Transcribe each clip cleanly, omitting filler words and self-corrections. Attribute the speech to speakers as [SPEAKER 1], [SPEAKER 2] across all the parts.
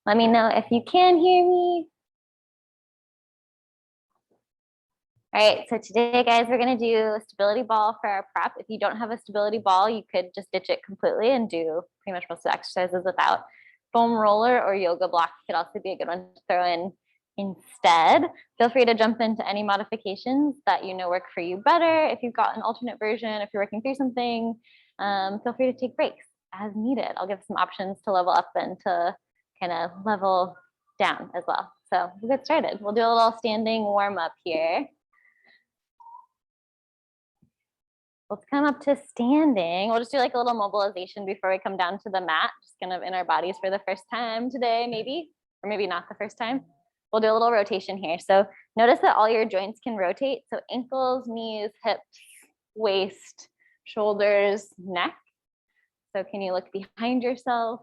[SPEAKER 1] Let me know if you can hear me. All right, so today, guys, we're gonna do a stability ball for our prep. If you don't have a stability ball, you could just ditch it completely and do pretty much most of the exercises without. Foam roller or yoga block could also be a good one to throw in instead. Feel free to jump into any modifications that you know work for you better. If you've got an alternate version, if you're working through something, feel free to take breaks as needed. I'll give some options to level up and to kind of level down as well. So we'll get started. We'll do a little standing warm up here. Let's come up to standing. We'll just do like a little mobilization before we come down to the mat, just kind of in our bodies for the first time today, maybe, or maybe not the first time. We'll do a little rotation here. So notice that all your joints can rotate. So ankles, knees, hips, waist, shoulders, neck. So can you look behind yourself?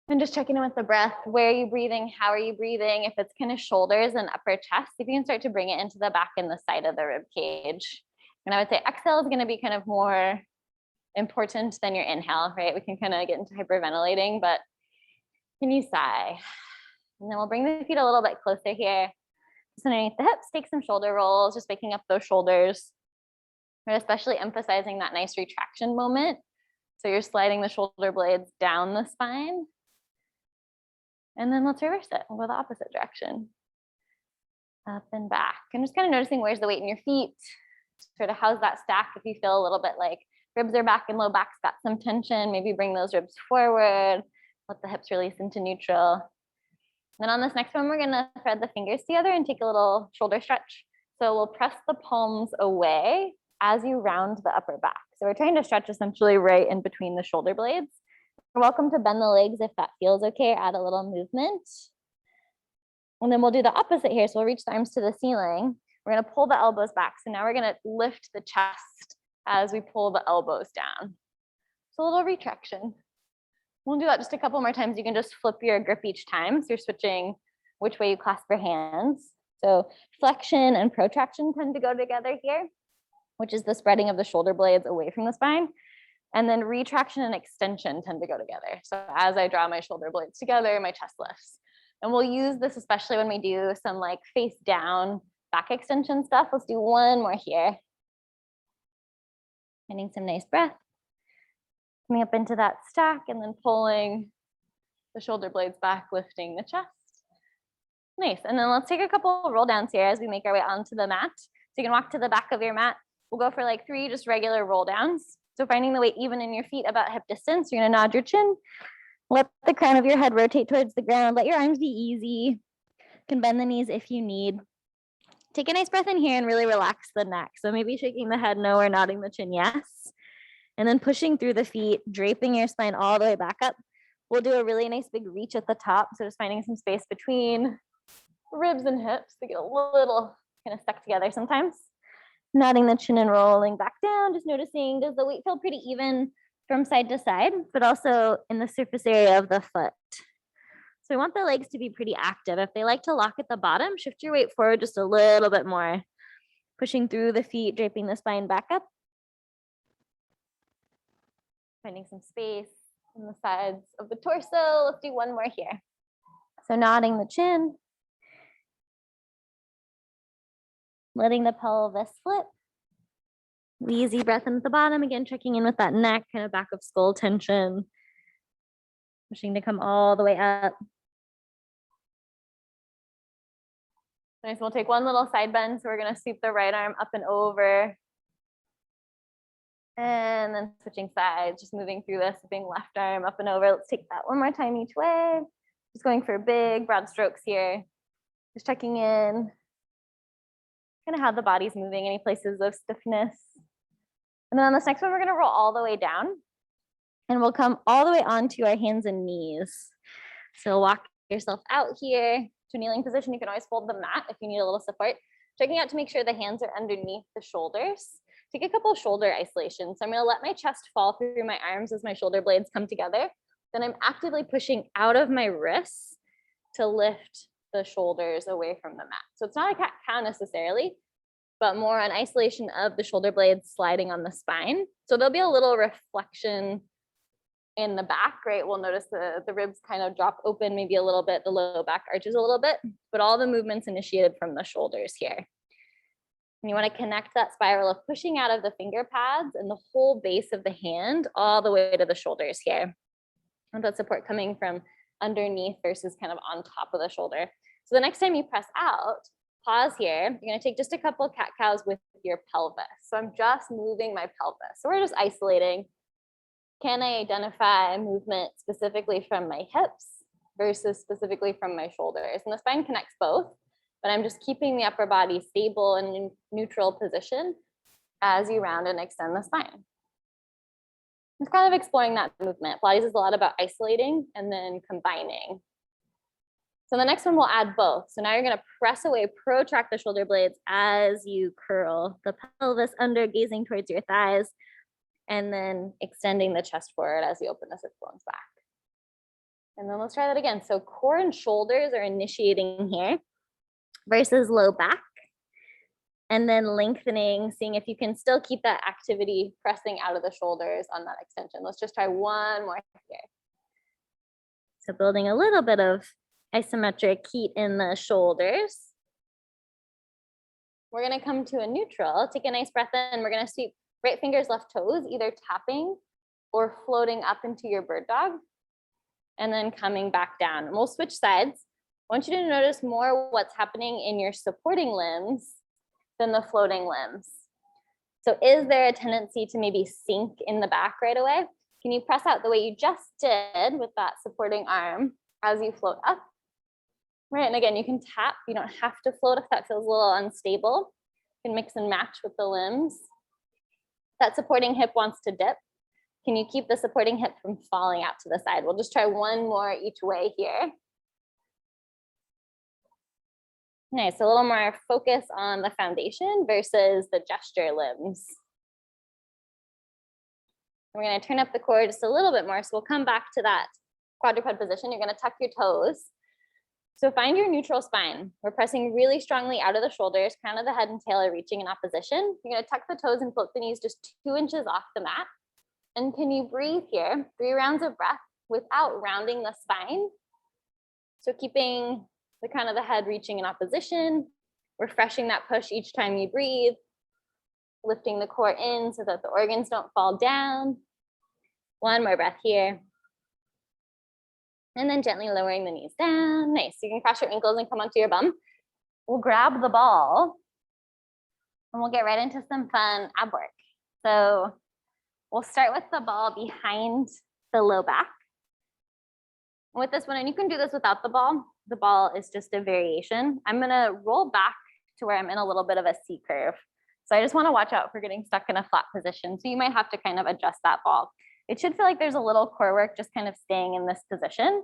[SPEAKER 1] And just checking in with the breath. Where are you breathing? How are you breathing? If it's kind of shoulders and upper chest, if you can start to bring it into the back and the side of the rib cage. And I would say exhale is going to be kind of more important than your inhale, right? We can kind of get into hyperventilating, but can you sigh? And then we'll bring the feet a little bit closer here. Just underneath the hips, take some shoulder rolls, just waking up those shoulders. We're especially emphasizing that nice retraction moment. So you're sliding the shoulder blades down the spine. And then let's reverse it. We'll go the opposite direction. Up and back. And just kind of noticing where's the weight in your feet. Sort of how's that stack if you feel a little bit like ribs are back and low back's got some tension, maybe bring those ribs forward, let the hips release into neutral. Then on this next one, we're gonna thread the fingers together and take a little shoulder stretch. So we'll press the palms away as you round the upper back. So we're trying to stretch essentially right in between the shoulder blades. You're welcome to bend the legs if that feels okay, add a little movement. And then we'll do the opposite here. So we'll reach the arms to the ceiling. We're gonna pull the elbows back. So now we're gonna lift the chest as we pull the elbows down. So a little retraction. We'll do that just a couple more times. You can just flip your grip each time. So you're switching which way you clasp your hands. So flexion and protraction tend to go together here, which is the spreading of the shoulder blades away from the spine. And then retraction and extension tend to go together. So as I draw my shoulder blades together, my chest lifts. And we'll use this especially when we do some like face down back extension stuff. Let's do one more here. Finding some nice breath. Coming up into that stack and then pulling the shoulder blades back, lifting the chest. Nice. And then let's take a couple roll downs here as we make our way onto the mat. So you can walk to the back of your mat. We'll go for like 3 just regular roll downs. So finding the weight even in your feet about hip distance, you're gonna nod your chin. Let the crown of your head rotate towards the ground. Let your arms be easy. You can bend the knees if you need. Take a nice breath in here and really relax the neck. So maybe shaking the head no or nodding the chin yes. And then pushing through the feet, draping your spine all the way back up. We'll do a really nice big reach at the top. So just finding some space between ribs and hips to get a little kind of stuck together sometimes. Nodding the chin and rolling back down, just noticing, does the weight feel pretty even from side to side, but also in the surface area of the foot. So we want the legs to be pretty active. If they like to lock at the bottom, shift your weight forward just a little bit more. Pushing through the feet, draping the spine back up. Finding some space in the sides of the torso. Let's do one more here. So nodding the chin. Letting the pelvis flip. Easy breath in at the bottom. Again, checking in with that neck, kind of back of skull tension. Pushing to come all the way up. Nice, we'll take one little side bend. So we're gonna sweep the right arm up and over. And then switching sides, just moving through this, sweeping left arm up and over. Let's take that one more time each way. Just going for big, broad strokes here. Just checking in. Kind of how the body's moving, any places of stiffness. And then on this next one, we're gonna roll all the way down. And we'll come all the way onto our hands and knees. So walk yourself out here to a kneeling position. You can always fold the mat if you need a little support. Checking out to make sure the hands are underneath the shoulders. Take a couple shoulder isolations. So I'm gonna let my chest fall through my arms as my shoulder blades come together. Then I'm actively pushing out of my wrists to lift the shoulders away from the mat. So it's not a cat cow necessarily, but more an isolation of the shoulder blades sliding on the spine. So there'll be a little reflection in the back, right, we'll notice the ribs kind of drop open maybe a little bit, the low back arches a little bit, but all the movements initiated from the shoulders here. And you want to connect that spiral of pushing out of the finger pads and the whole base of the hand all the way to the shoulders here. And that support coming from underneath versus kind of on top of the shoulder. So the next time you press out, pause here. You're going to take just a couple of cat cows with your pelvis. So I'm just moving my pelvis. So we're just isolating. Can I identify movement specifically from my hips versus specifically from my shoulders? And the spine connects both, but I'm just keeping the upper body stable and in neutral position as you round and extend the spine. It's kind of exploring that movement. Pilates is a lot about isolating and then combining. So the next one we'll add both. So now you're going to press away, protract the shoulder blades as you curl the pelvis under, gazing towards your thighs, and then extending the chest forward as you open the sit bones back. And then let's try that again. So core and shoulders are initiating here versus low back. And then lengthening, seeing if you can still keep that activity pressing out of the shoulders on that extension. Let's just try one more here. So building a little bit of isometric heat in the shoulders. We're going to come to a neutral. Take a nice breath in. We're going to sweep right fingers, left toes, either tapping or floating up into your bird dog, and then coming back down. And we'll switch sides. I want you to notice more what's happening in your supporting limbs than the floating limbs. So is there a tendency to maybe sink in the back right away? Can you press out the way you just did with that supporting arm as you float up? Right, and again, you can tap. You don't have to float if that feels a little unstable. You can mix and match with the limbs. That supporting hip wants to dip. Can you keep the supporting hip from falling out to the side? We'll just try one more each way here. Nice, a little more focus on the foundation versus the gesture limbs. We're going to turn up the core just a little bit more. So we'll come back to that quadruped position. You're going to tuck your toes. So find your neutral spine. We're pressing really strongly out of the shoulders, crown of the head and tail are reaching in opposition. You're going to tuck the toes and float the knees just 2 inches off the mat. And can you breathe here? 3 rounds of breath without rounding the spine. So keeping the crown of the head reaching in opposition, refreshing that push each time you breathe, lifting the core in so that the organs don't fall down. One more breath here. And then gently lowering the knees down. Nice. You can cross your ankles and come onto your bum. We'll grab the ball and we'll get right into some fun ab work. So we'll start with the ball behind the low back. With this one, and you can do this without the ball is just a variation. I'm gonna roll back to where I'm in a little bit of a C curve. So I just wanna watch out for getting stuck in a flat position. So you might have to kind of adjust that ball. It should feel like there's a little core work just kind of staying in this position.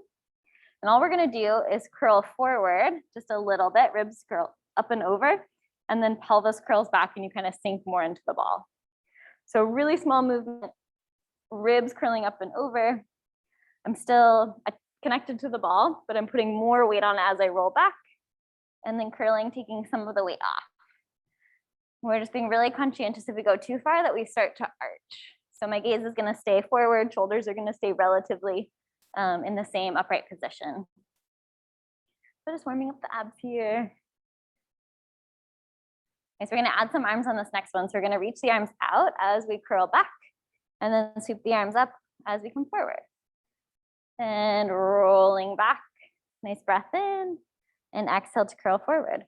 [SPEAKER 1] And all we're gonna do is curl forward just a little bit, ribs curl up and over, and then pelvis curls back and you kind of sink more into the ball. So really small movement, ribs curling up and over. I'm still connected to the ball, but I'm putting more weight on as I roll back and then curling, taking some of the weight off. We're just being really conscientious if we go too far that we start to arch. So my gaze is going to stay forward, shoulders are going to stay relatively in the same upright position. So just warming up the abs here. Okay, so we're going to add some arms on this next one. So we're going to reach the arms out as we curl back and then sweep the arms up as we come forward. And rolling back, nice breath in, and exhale to curl forward.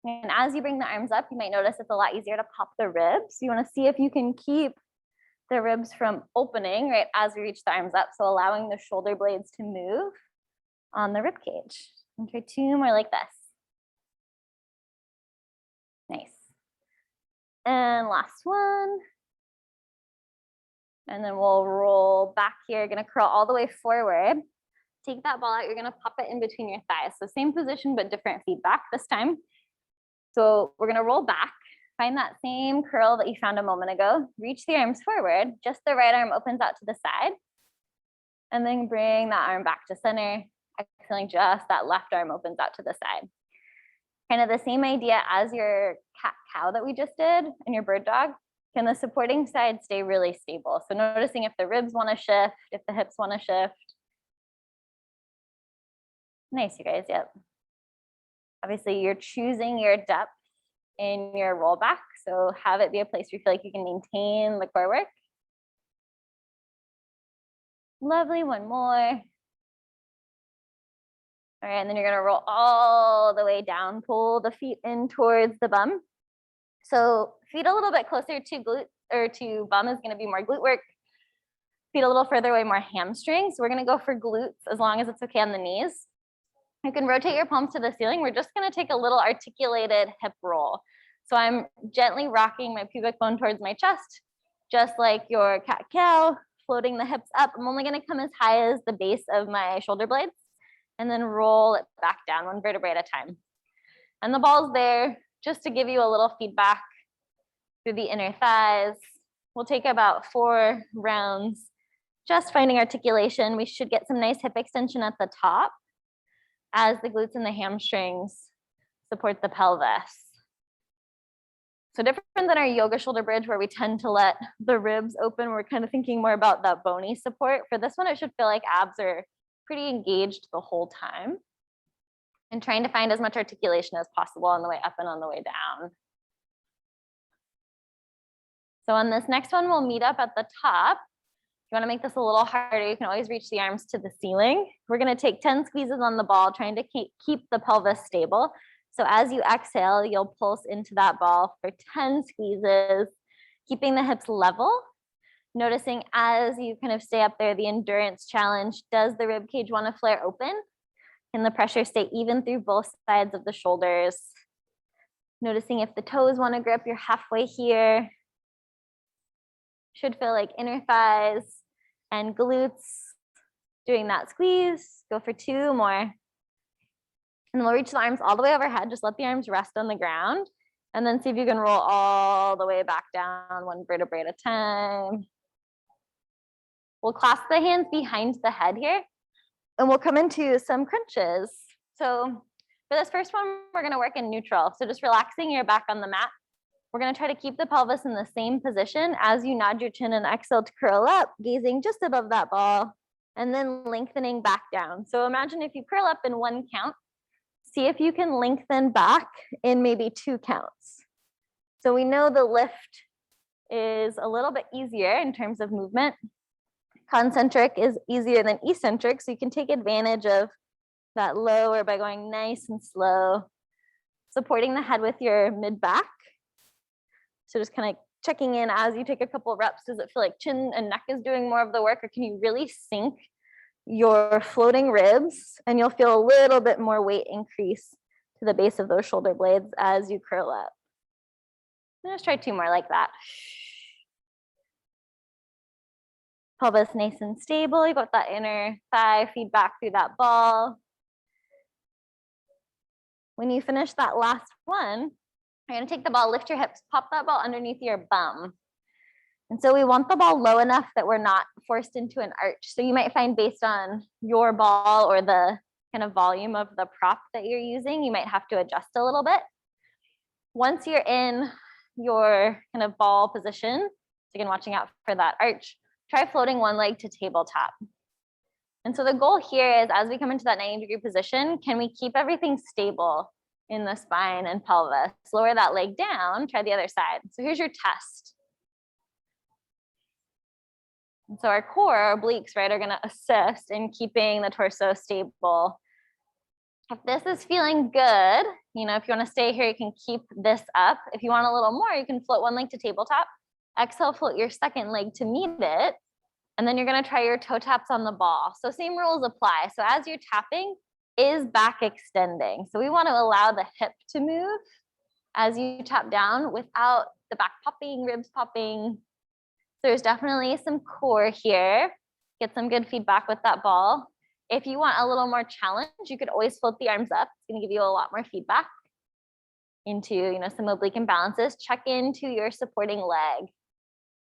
[SPEAKER 1] And as you bring the arms up, you might notice it's a lot easier to pop the ribs. You want to see if you can keep the ribs from opening, right, as we reach the arms up. So allowing the shoulder blades to move on the rib cage. And try 2 more like this. Nice. And last one. And then we'll roll back here. You're gonna curl all the way forward. Take that ball out, you're gonna pop it in between your thighs. So same position, but different feedback this time. So we're gonna roll back, find that same curl that you found a moment ago, reach the arms forward, just the right arm opens out to the side, and then bring that arm back to center, exhaling just that left arm opens out to the side. Kind of the same idea as your cat-cow that we just did and your bird dog. Can the supporting side stay really stable? So noticing if the ribs want to shift, if the hips want to shift. Nice, you guys, yep. Obviously, you're choosing your depth in your rollback, so have it be a place where you feel like you can maintain the core work. Lovely, one more. All right, and then you're gonna roll all the way down, pull the feet in towards the bum. So feet a little bit closer to glute or to bum is gonna be more glute work. Feet a little further away, more hamstrings. So we're gonna go for glutes as long as it's okay on the knees. You can rotate your palms to the ceiling. We're just gonna take a little articulated hip roll. So I'm gently rocking my pubic bone towards my chest, just like your cat-cow, floating the hips up. I'm only gonna come as high as the base of my shoulder blades and then roll it back down, one vertebrae at a time. And the ball's there just to give you a little feedback through the inner thighs. We'll take about 4 rounds, just finding articulation. We should get some nice hip extension at the top as the glutes and the hamstrings support the pelvis. So different than our yoga shoulder bridge where we tend to let the ribs open, we're kind of thinking more about that bony support. For this one, it should feel like abs are pretty engaged the whole time and trying to find as much articulation as possible on the way up and on the way down. So on this next one, we'll meet up at the top. If you want to make this a little harder, you can always reach the arms to the ceiling. We're going to take 10 squeezes on the ball, trying to keep the pelvis stable. So as you exhale, you'll pulse into that ball for 10 squeezes, keeping the hips level. Noticing as you kind of stay up there, the endurance challenge, does the rib cage want to flare open? Can the pressure stay even through both sides of the shoulders? Noticing if the toes want to grip, you're halfway here. Should feel like inner thighs and glutes doing that squeeze. Go for 2 more. And then we'll reach the arms all the way overhead. Just let the arms rest on the ground. And then see if you can roll all the way back down, one vertebrae at a time. We'll clasp the hands behind the head here. And we'll come into some crunches. So for this first one, we're going to work in neutral. So just relaxing your back on the mat. We're going to try to keep the pelvis in the same position as you nod your chin and exhale to curl up, gazing just above that ball, and then lengthening back down. So imagine if you curl up in 1 count, see if you can lengthen back in maybe 2 counts. So we know the lift is a little bit easier in terms of movement. Concentric is easier than eccentric, so you can take advantage of that lower by going nice and slow, supporting the head with your mid back. So just kind of checking in as you take a couple of reps. Does it feel like chin and neck is doing more of the work, or can you really sink your floating ribs and you'll feel a little bit more weight increase to the base of those shoulder blades as you curl up? Let's try 2 more like that. Pelvis nice and stable. You got that inner thigh feedback through that ball. When you finish that last one, you're gonna take the ball, lift your hips, pop that ball underneath your bum. And so we want the ball low enough that we're not forced into an arch. So you might find based on your ball or the kind of volume of the prop that you're using, you might have to adjust a little bit. Once you're in your kind of ball position, so again, watching out for that arch, try floating one leg to tabletop. And so the goal here is as we come into that 90-degree position, can we keep everything stable in the spine and pelvis? Lower that leg down, try the other side. So here's your test. And so our core, our obliques, right, are gonna assist in keeping the torso stable. If this is feeling good, you know, if you wanna stay here, you can keep this up. If you want a little more, you can float one leg to tabletop. Exhale, float your second leg to meet it. And then you're gonna try your toe taps on the ball. So same rules apply. So as you're tapping, is back extending. So we wanna allow the hip to move as you tap down without the back popping, ribs popping. So there's definitely some core here. Get some good feedback with that ball. If you want a little more challenge, you could always float the arms up. It's gonna give you a lot more feedback into, you know, some oblique imbalances. Check into your supporting leg.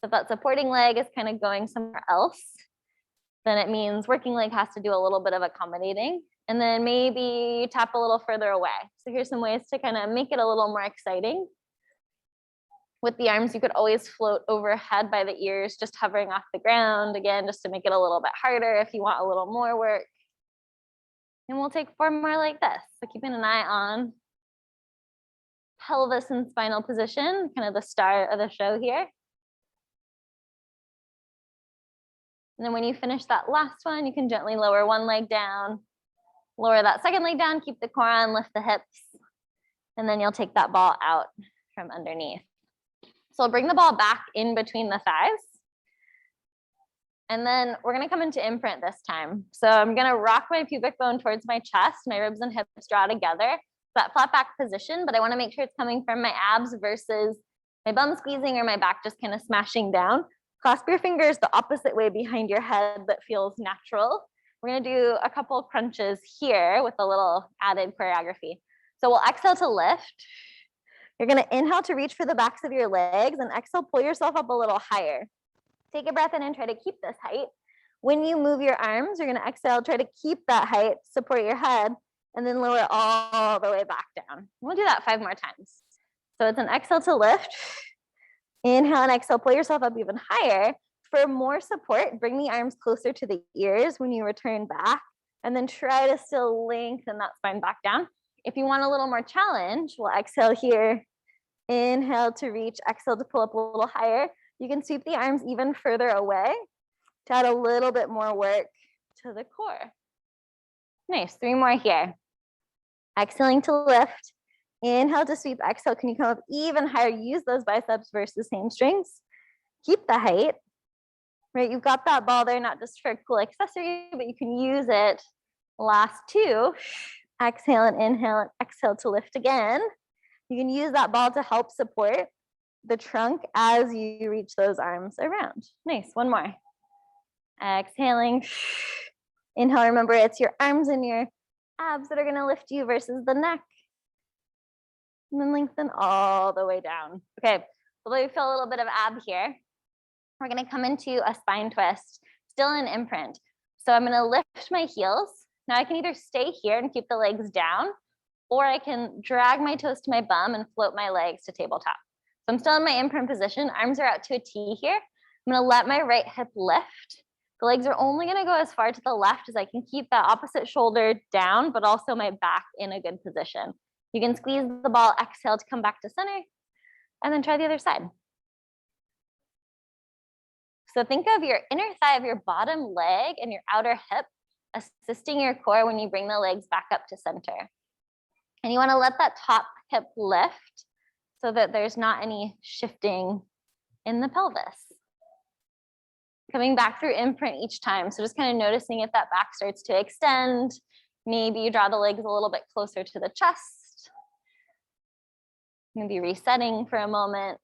[SPEAKER 1] So if that supporting leg is kind of going somewhere else, then it means working leg has to do a little bit of accommodating. And then maybe tap a little further away. So here's some ways to kind of make it a little more exciting. With the arms, you could always float overhead by the ears, just hovering off the ground, again, just to make it a little bit harder if you want a little more work. And we'll take 4 more like this. So keeping an eye on pelvis and spinal position, kind of the star of the show here. And then when you finish that last one, you can gently lower one leg down, lower that second leg down, keep the core on, lift the hips, and then you'll take that ball out from underneath. So I'll bring the ball back in between the thighs. And then we're gonna come into imprint this time. So I'm gonna rock my pubic bone towards my chest, my ribs and hips draw together, that flat back position, but I wanna make sure it's coming from my abs versus my bum squeezing or my back just kind of smashing down. Clasp your fingers the opposite way behind your head that feels natural. We're gonna do a couple crunches here with a little added choreography. So we'll exhale to lift. You're gonna inhale to reach for the backs of your legs and exhale, pull yourself up a little higher. Take a breath in and try to keep this height. When you move your arms, you're gonna exhale, try to keep that height, support your head, and then lower all the way back down. We'll do that 5 more times. So it's an exhale to lift. Inhale and exhale, pull yourself up even higher. For more support, bring the arms closer to the ears when you return back, and then try to still lengthen that spine back down. If you want a little more challenge, we'll exhale here. Inhale to reach, exhale to pull up a little higher. You can sweep the arms even further away to add a little bit more work to the core. Nice, 3 more here. Exhaling to lift. Inhale to sweep, exhale. Can you come up even higher? Use those biceps versus hamstrings. Keep the height, right? You've got that ball there, not just for a cool accessory, but you can use it. Last 2. Exhale and inhale and exhale to lift again. You can use that ball to help support the trunk as you reach those arms around. Nice, 1 more. Exhaling. Inhale, remember it's your arms and your abs that are gonna lift you versus the neck. And then lengthen all the way down. Okay, so we feel a little bit of ab here. We're gonna come into a spine twist, still in imprint. So I'm gonna lift my heels. Now I can either stay here and keep the legs down, or I can drag my toes to my bum and float my legs to tabletop. So I'm still in my imprint position. Arms are out to a T here. I'm gonna let my right hip lift. The legs are only gonna go as far to the left as I can keep that opposite shoulder down, but also my back in a good position. You can squeeze the ball, exhale to come back to center, and then try the other side. So think of your inner thigh of your bottom leg and your outer hip assisting your core when you bring the legs back up to center. And you wanna let that top hip lift so that there's not any shifting in the pelvis. Coming back through imprint each time. So just kind of noticing if that back starts to extend. Maybe you draw the legs a little bit closer to the chest. Maybe resetting for a moment.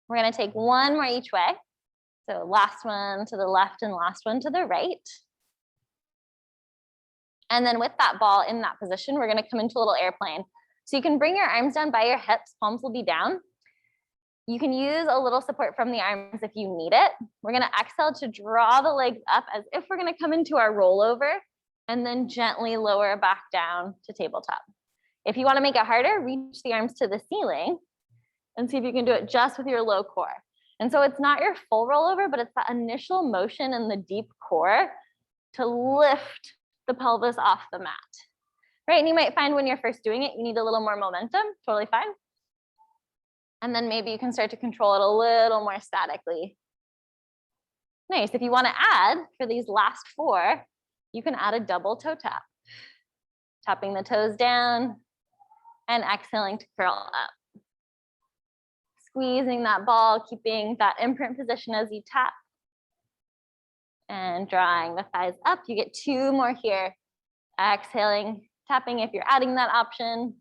[SPEAKER 1] We're gonna take 1 more each way. So last one to the left and last one to the right. And then with that ball in that position, we're gonna come into a little airplane. So you can bring your arms down by your hips, palms will be down. You can use a little support from the arms if you need it. We're gonna exhale to draw the legs up as if we're gonna come into our rollover and then gently lower back down to tabletop. If you wanna make it harder, reach the arms to the ceiling and see if you can do it just with your low core. And so it's not your full rollover, but it's that initial motion in the deep core to lift the pelvis off the mat. Right, and you might find when you're first doing it, you need a little more momentum, totally fine. And then maybe you can start to control it a little more statically. Nice, if you wanna add for these last 4, you can add a double toe tap. Tapping the toes down and exhaling to curl up. Squeezing that ball, keeping that imprint position as you tap. And drawing the thighs up, you get 2 more here. Exhaling, tapping if you're adding that option.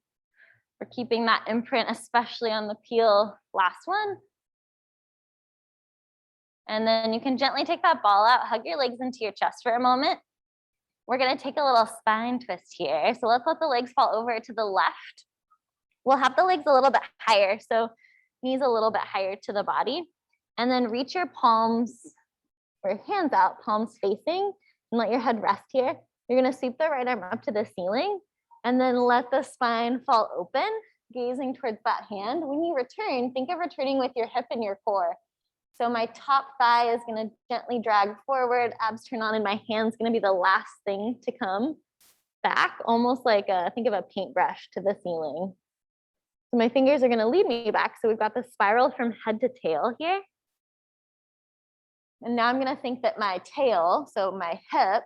[SPEAKER 1] We're keeping that imprint, especially on the peel. Last one. And then you can gently take that ball out, hug your legs into your chest for a moment. We're gonna take a little spine twist here. So let's let the legs fall over to the left. We'll have the legs a little bit higher. So knees a little bit higher to the body. And then reach your palms or hands out, palms facing, and let your head rest here. You're gonna sweep the right arm up to the ceiling and then let the spine fall open. gazing towards that hand. When you return, think of returning with your hip and your core. So my top thigh is gonna gently drag forward, abs turn on, and my hand's gonna be the last thing to come back, almost like think of a paintbrush to the ceiling. So my fingers are gonna lead me back. So we've got the spiral from head to tail here. And now I'm gonna think that my tail, so my hip,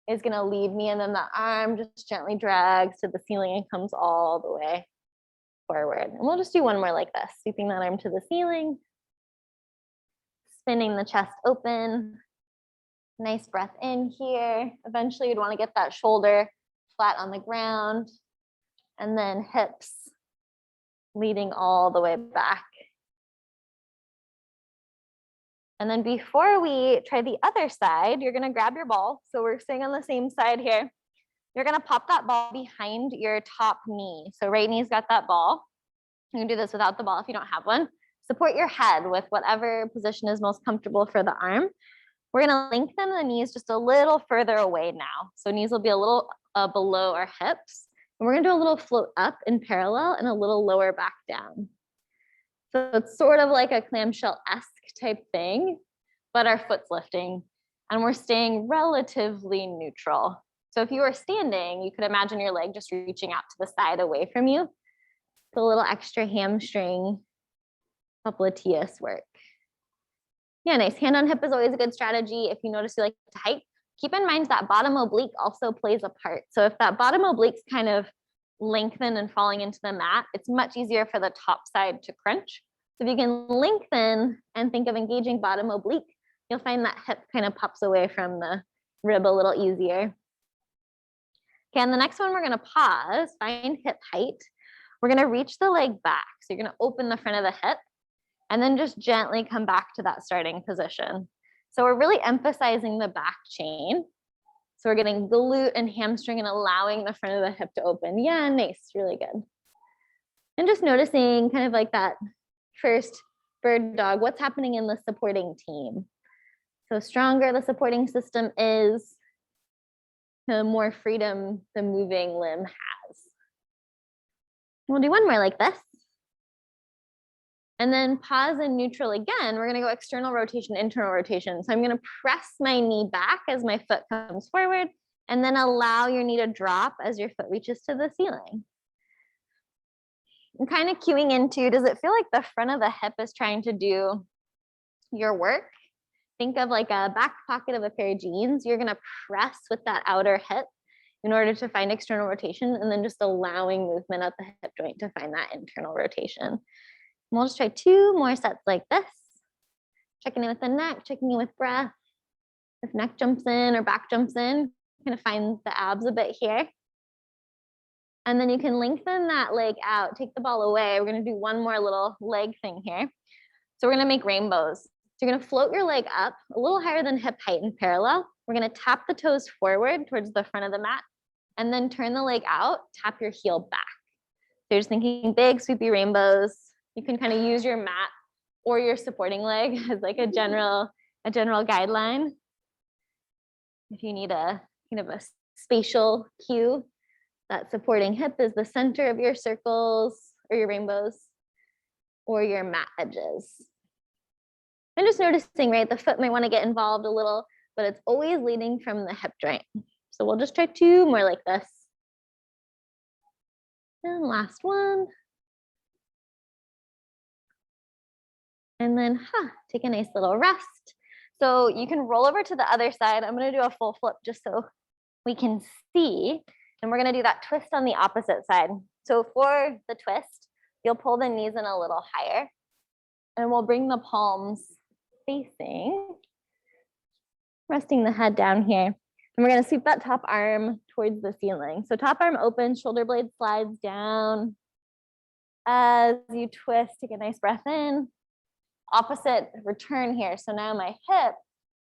[SPEAKER 1] is gonna lead me, and then the arm just gently drags to the ceiling and comes all the way forward. And we'll just do one more like this, sweeping that arm to the ceiling, spinning the chest open. Nice breath in here. Eventually you'd wanna get that shoulder flat on the ground, and then hips leading all the way back. And then before we try the other side, you're gonna grab your ball. So we're staying on the same side here. You're gonna pop that ball behind your top knee. So right knee's got that ball. You can do this without the ball if you don't have one. Support your head with whatever position is most comfortable for the arm. We're gonna lengthen the knees just a little further away now. So knees will be a little below our hips. And we're gonna do a little float up in parallel and a little lower back down. So it's sort of like a clamshell-esque type thing, but our foot's lifting and we're staying relatively neutral. So if you were standing, you could imagine your leg just reaching out to the side away from you. It's a little extra hamstring popliteus work. Yeah, nice. Hand on hip is always a good strategy. If you notice you like to hike, keep in mind that bottom oblique also plays a part. So if that bottom oblique's kind of lengthen and falling into the mat, it's much easier for the top side to crunch. So if you can lengthen and think of engaging bottom oblique, you'll find that hip kind of pops away from the rib a little easier. Okay, and the next one we're gonna pause, find hip height. We're gonna reach the leg back. So you're gonna open the front of the hip and then just gently come back to that starting position. So we're really emphasizing the back chain. So we're getting glute and hamstring and allowing the front of the hip to open. Yeah, nice, really good. And just noticing kind of like that first bird dog, what's happening in the supporting team. So stronger the supporting system is, the more freedom the moving limb has. We'll do one more like this. And then pause and neutral again. We're gonna go external rotation, internal rotation. So I'm gonna press my knee back as my foot comes forward, and then allow your knee to drop as your foot reaches to the ceiling. I'm kind of cueing into, does it feel like the front of the hip is trying to do your work? Think of like a back pocket of a pair of jeans. You're gonna press with that outer hip in order to find external rotation, and then just allowing movement at the hip joint to find that internal rotation. And we'll just try 2 more sets like this. Checking in with the neck, checking in with breath. If neck jumps in or back jumps in, kind of find the abs a bit here. And then you can lengthen that leg out, take the ball away. We're gonna do one more little leg thing here. So we're gonna make rainbows. So you're gonna float your leg up a little higher than hip height in parallel. We're gonna tap the toes forward towards the front of the mat, and then turn the leg out, tap your heel back. So you're just thinking big sweepy rainbows. You can kind of use your mat or your supporting leg as like a general guideline. If you need a kind of a spatial cue, that supporting hip is the center of your circles or your rainbows or your mat edges. And just noticing, right, the foot might want to get involved a little, but it's always leading from the hip joint. So we'll just try 2 more like this. And last one. And then take a nice little rest. So you can roll over to the other side. I'm gonna do a full flip just so we can see. And we're gonna do that twist on the opposite side. So for the twist, you'll pull the knees in a little higher, and we'll bring the palms facing, resting the head down here. And we're gonna sweep that top arm towards the ceiling. So top arm open, shoulder blade slides down. As you twist, take a nice breath in. Opposite return here. So now my hip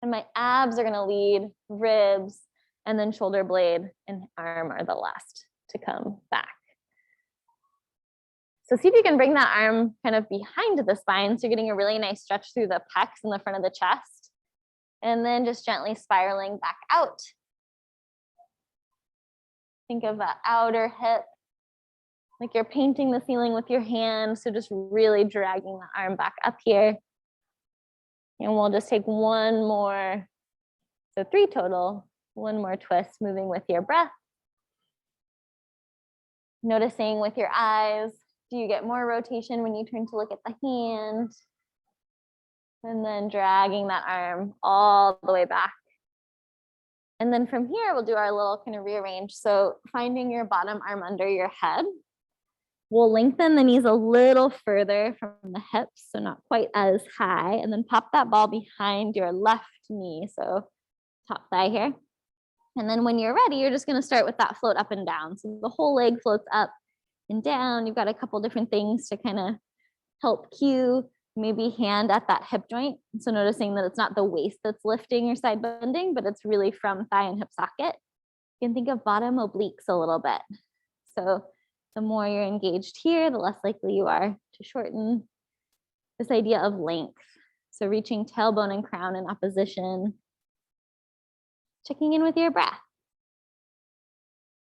[SPEAKER 1] and my abs are gonna lead, ribs, and then shoulder blade and arm are the last to come back. So see if you can bring that arm kind of behind the spine. So you're getting a really nice stretch through the pecs in the front of the chest. And then just gently spiraling back out. Think of the outer hip like you're painting the ceiling with your hand. So just really dragging the arm back up here. And we'll just take one more, so 3 total, one more twist, moving with your breath. Noticing with your eyes, do you get more rotation when you turn to look at the hand? And then dragging that arm all the way back. And then from here, we'll do our little kind of rearrange. So finding your bottom arm under your head. We'll lengthen the knees a little further from the hips, so not quite as high. And then pop that ball behind your left knee, so top thigh here. And then when you're ready, you're just gonna start with that float up and down. So the whole leg floats up and down. You've got a couple different things to kind of help cue, maybe hand at that hip joint. So noticing that it's not the waist that's lifting or side bending, but it's really from thigh and hip socket. You can think of bottom obliques a little bit. So the more you're engaged here, the less likely you are to shorten. This idea of length. So reaching tailbone and crown in opposition. Checking in with your breath.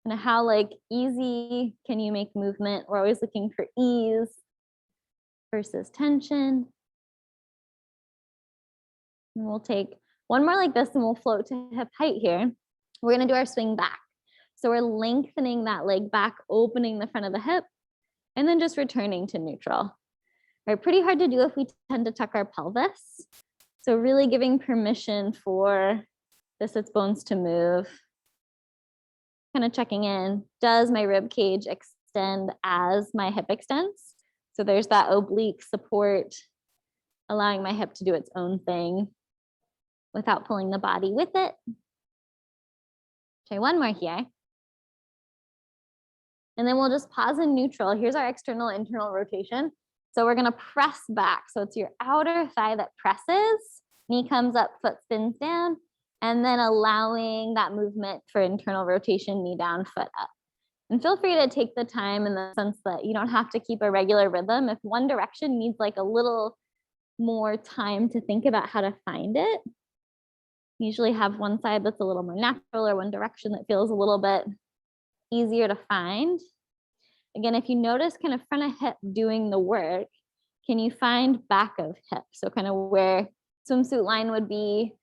[SPEAKER 1] And how like easy can you make movement? We're always looking for ease versus tension. And we'll take one more like this and we'll float to hip height here. We're gonna do our swing back. So we're lengthening that leg back, opening the front of the hip, and then just returning to neutral. All right, pretty hard to do if we tend to tuck our pelvis. So really giving permission for the sits bones to move. Kind of checking in, does my rib cage extend as my hip extends? So there's that oblique support, allowing my hip to do its own thing without pulling the body with it. Try one more here. And then we'll just pause in neutral. Here's our external internal rotation. So we're gonna press back. So it's your outer thigh that presses, knee comes up, foot spins down, and then allowing that movement for internal rotation, knee down, foot up. And feel free to take the time in the sense that you don't have to keep a regular rhythm. If one direction needs like a little more time to think about how to find it, usually have one side that's a little more natural or one direction that feels a little bit easier to find. Again, if you notice kind of front of hip doing the work, can you find back of hip? So kind of where swimsuit line would be,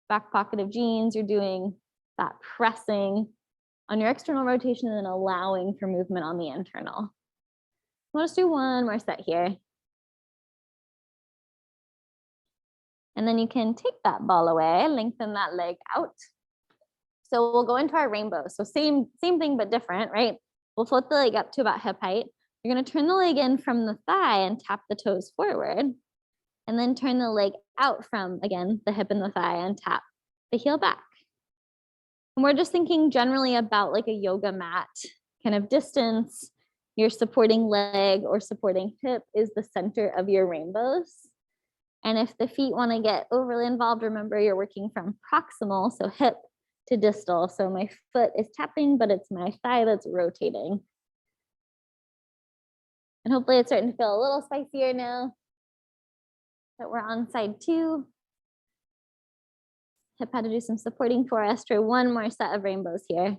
[SPEAKER 1] back pocket of jeans, you're doing that pressing on your external rotation and then allowing for movement on the internal. We'll just do one more set here. And then you can take that ball away, lengthen that leg out. So we'll go into our rainbow. So same thing, but different, right? We'll float the leg up to about hip height. You're gonna turn the leg in from the thigh and tap the toes forward. And then turn the leg out from, again, the hip and the thigh and tap the heel back. And we're just thinking generally about like a yoga mat kind of distance. Your supporting leg or supporting hip is the center of your rainbows. And if the feet want to get overly involved, remember you're working from proximal, so hip to distal. So my foot is tapping, but it's my thigh that's rotating. And hopefully it's starting to feel a little spicier now that we're on side 2. Hip had to do some supporting for us. Try one more set of rainbows here.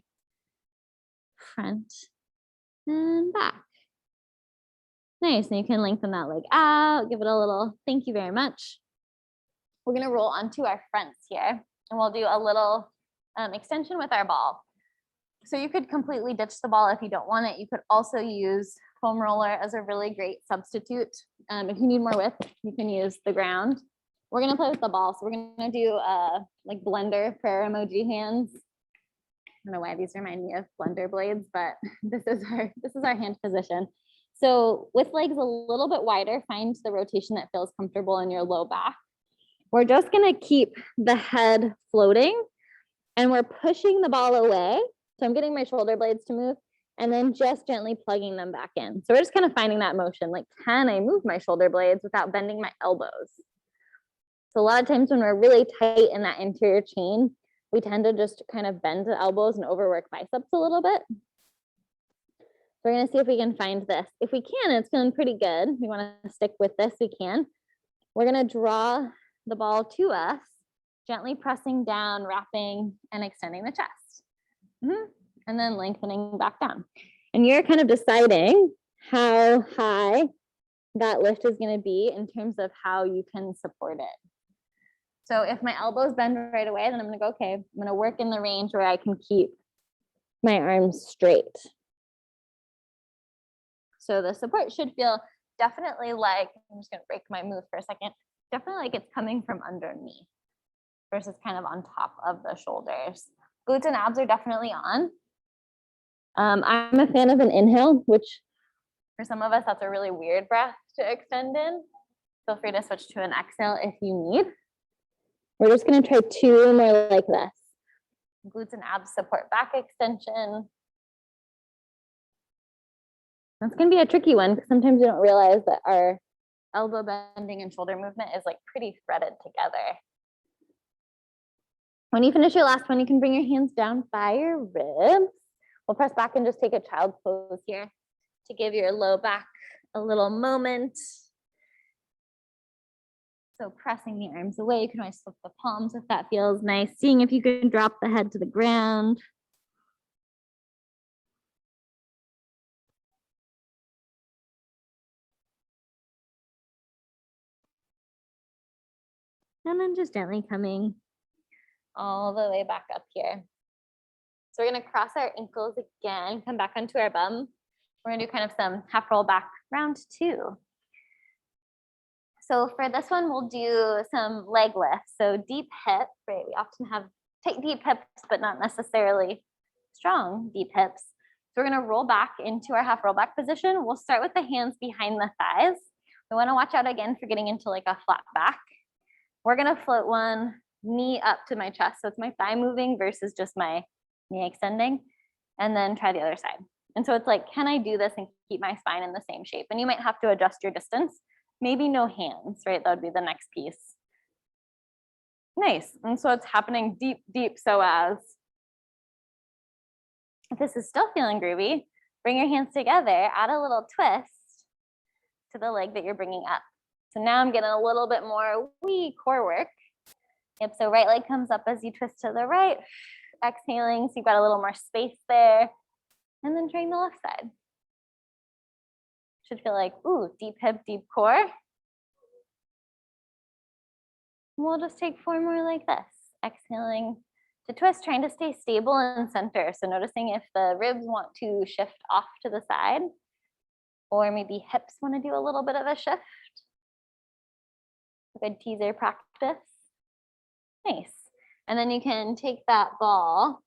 [SPEAKER 1] Front and back. Nice, and you can lengthen that leg out, give it a little thank you very much. We're gonna roll onto our fronts here, and we'll do a little extension with our ball. So you could completely ditch the ball if you don't want it. You could also use foam roller as a really great substitute. If you need more width, you can use the ground. We're gonna play with the ball. So we're gonna do like blender prayer emoji hands. I don't know why these remind me of blender blades, but this is our hand position. So with legs a little bit wider, find the rotation that feels comfortable in your low back. We're just gonna keep the head floating and we're pushing the ball away. So I'm getting my shoulder blades to move and then just gently plugging them back in. So we're just kind of finding that motion. Like, can I move my shoulder blades without bending my elbows? So a lot of times when we're really tight in that anterior chain, we tend to just kind of bend the elbows and overwork biceps a little bit. We're gonna see if we can find this. If we can, it's feeling pretty good. We wanna stick with this, we can. We're gonna draw the ball to us, gently pressing down, wrapping, and extending the chest. And then lengthening back down. And you're kind of deciding how high that lift is going to be in terms of how you can support it. So if my elbows bend right away, then I'm going to go, okay, I'm going to work in the range where I can keep my arms straight. So the support should feel definitely like, I'm just going to break my move for a second, definitely like it's coming from underneath versus kind of on top of the shoulders. Glutes and abs are definitely on. I'm a fan of an inhale, which for some of us, that's a really weird breath to extend in. Feel free to switch to an exhale if you need. We're just going to try 2 more like this. Glutes and abs support back extension. That's going to be a tricky one because sometimes we don't realize that our elbow bending and shoulder movement is like pretty threaded together. When you finish your last one, you can bring your hands down by your ribs. We'll press back and just take a child's pose here to give your low back a little moment. So pressing the arms away, you can always flip the palms if that feels nice. Seeing if you can drop the head to the ground. And then just gently coming all the way back up here. So we're going to cross our ankles again, come back onto our bum. We're going to do kind of some half roll back round 2. So for this one, we'll do some leg lifts. So deep hip, right? We often have tight deep hips, but not necessarily strong deep hips. So we're going to roll back into our half roll back position. We'll start with the hands behind the thighs. We want to watch out again for getting into like a flat back. We're going to float one knee up to my chest. So it's my thigh moving versus just my knee extending, and then try the other side. And so it's like, can I do this and keep my spine in the same shape? And you might have to adjust your distance. Maybe no hands, right? That would be the next piece. Nice. And so it's happening deep, deep psoas. If this is still feeling groovy, bring your hands together, add a little twist to the leg that you're bringing up. So now I'm getting a little bit more wee core work. Yep, so right leg comes up as you twist to the right, exhaling, so you've got a little more space there. And then trying the left side. Should feel like, ooh, deep hip, deep core. We'll just take 4 more like this. Exhaling to twist, trying to stay stable and center. So noticing if the ribs want to shift off to the side, or maybe hips want to do a little bit of a shift. A good teaser practice. Nice. And then you can take that ball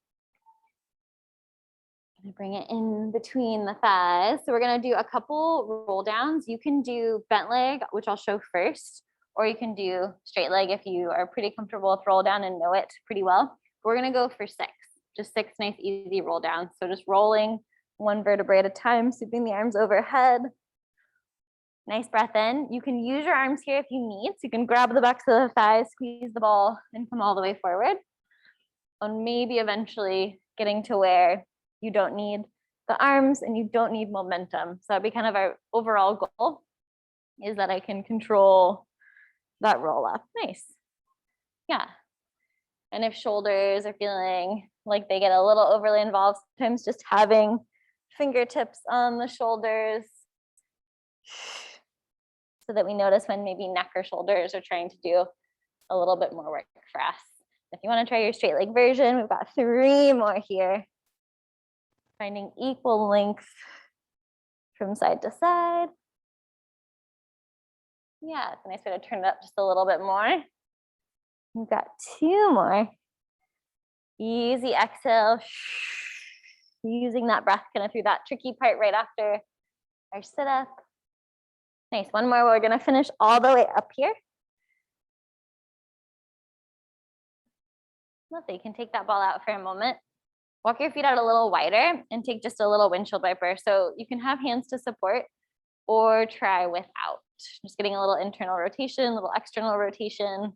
[SPEAKER 1] and bring it in between the thighs. So we're going to do a couple roll downs. You can do bent leg, which I'll show first, or you can do straight leg if you are pretty comfortable with roll down and know it pretty well. We're going to go for 6, just 6 nice, easy roll downs. So just rolling 1 vertebrae at a time, sweeping the arms overhead. Nice breath in. You can use your arms here if you need. So you can grab the backs of the thighs, squeeze the ball, and come all the way forward. And maybe eventually getting to where you don't need the arms and you don't need momentum. So that'd be kind of our overall goal, is that I can control that roll up. Nice. Yeah. And if shoulders are feeling like they get a little overly involved, sometimes just having fingertips on the shoulders so that we notice when maybe neck or shoulders are trying to do a little bit more work for us. If you want to try your straight leg version, we've got 3 more here. Finding equal length from side to side. Yeah, it's a nice way to turn it up just a little bit more. We've got 2 more. Easy exhale. Using that breath kind of through that tricky part right after our sit up. Nice. 1 more. We're going to finish all the way up here. Lovely. You can take that ball out for a moment. Walk your feet out a little wider and take just a little windshield wiper. So you can have hands to support or try without. Just getting a little internal rotation, a little external rotation.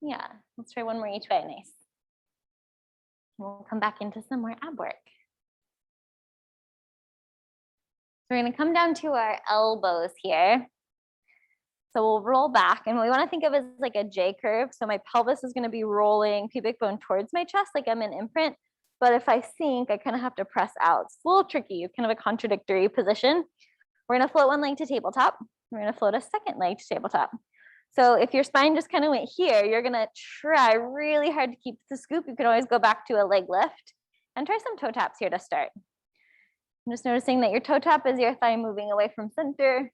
[SPEAKER 1] Yeah, let's try 1 more each way. Nice. We'll come back into some more ab work. So we're going to come down to our elbows here. So we'll roll back, and what we want to think of is like a J curve. So my pelvis is going to be rolling pubic bone towards my chest, like I'm in imprint, But if I sink, I kind of have to press out. It's a little tricky, kind of a contradictory position. We're gonna float one leg to tabletop. We're gonna float a second leg to tabletop. So if your spine just kind of went here, you're gonna try really hard to keep the scoop. You can always go back to a leg lift and try some toe taps here to start. I'm just noticing that your toe tap is your thigh moving away from center.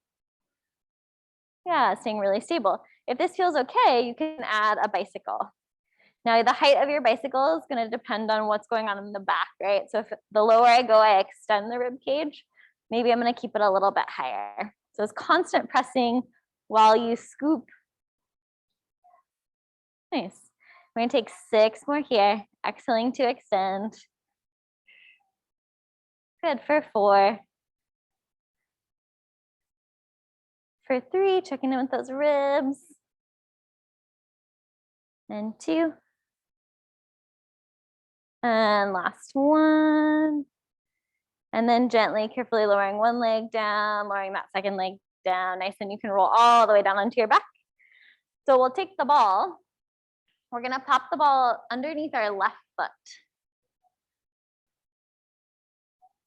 [SPEAKER 1] Yeah, staying really stable. If this feels okay, you can add a bicycle. Now the height of your bicycle is gonna depend on what's going on in the back, right? So if the lower I go, I extend the rib cage. Maybe I'm gonna keep it a little bit higher. So it's constant pressing while you scoop. Nice. We're gonna take 6 more here, exhaling to extend. Good, for 4. For 3, checking in with those ribs. And 2. And last 1. And then gently, carefully lowering one leg down, lowering that second leg down. Nice, and you can roll all the way down onto your back. So we'll take the ball. We're gonna pop the ball underneath our left foot.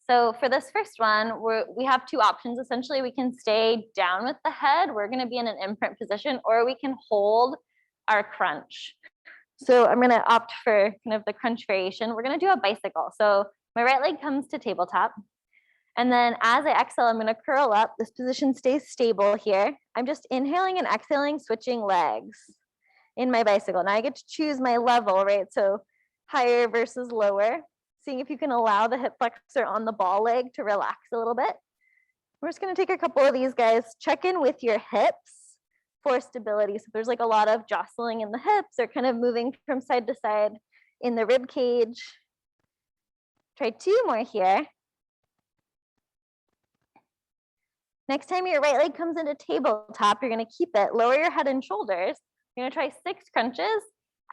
[SPEAKER 1] So for this first one, we have 2 options. Essentially, we can stay down with the head. We're gonna be in an imprint position, or we can hold our crunch. So I'm gonna opt for kind of the crunch variation. We're gonna do a bicycle. So my right leg comes to tabletop. And then as I exhale, I'm gonna curl up. This position stays stable here. I'm just inhaling and exhaling, switching legs in my bicycle. Now I get to choose my level, right? So higher versus lower. Seeing if you can allow the hip flexor on the ball leg to relax a little bit. We're just gonna take a couple of these guys. Check in with your hips for stability. So if there's like a lot of jostling in the hips or kind of moving from side to side in the rib cage. Try 2 more here. Next time your right leg comes into tabletop, you're gonna keep it, lower your head and shoulders. You're gonna try 6 crunches.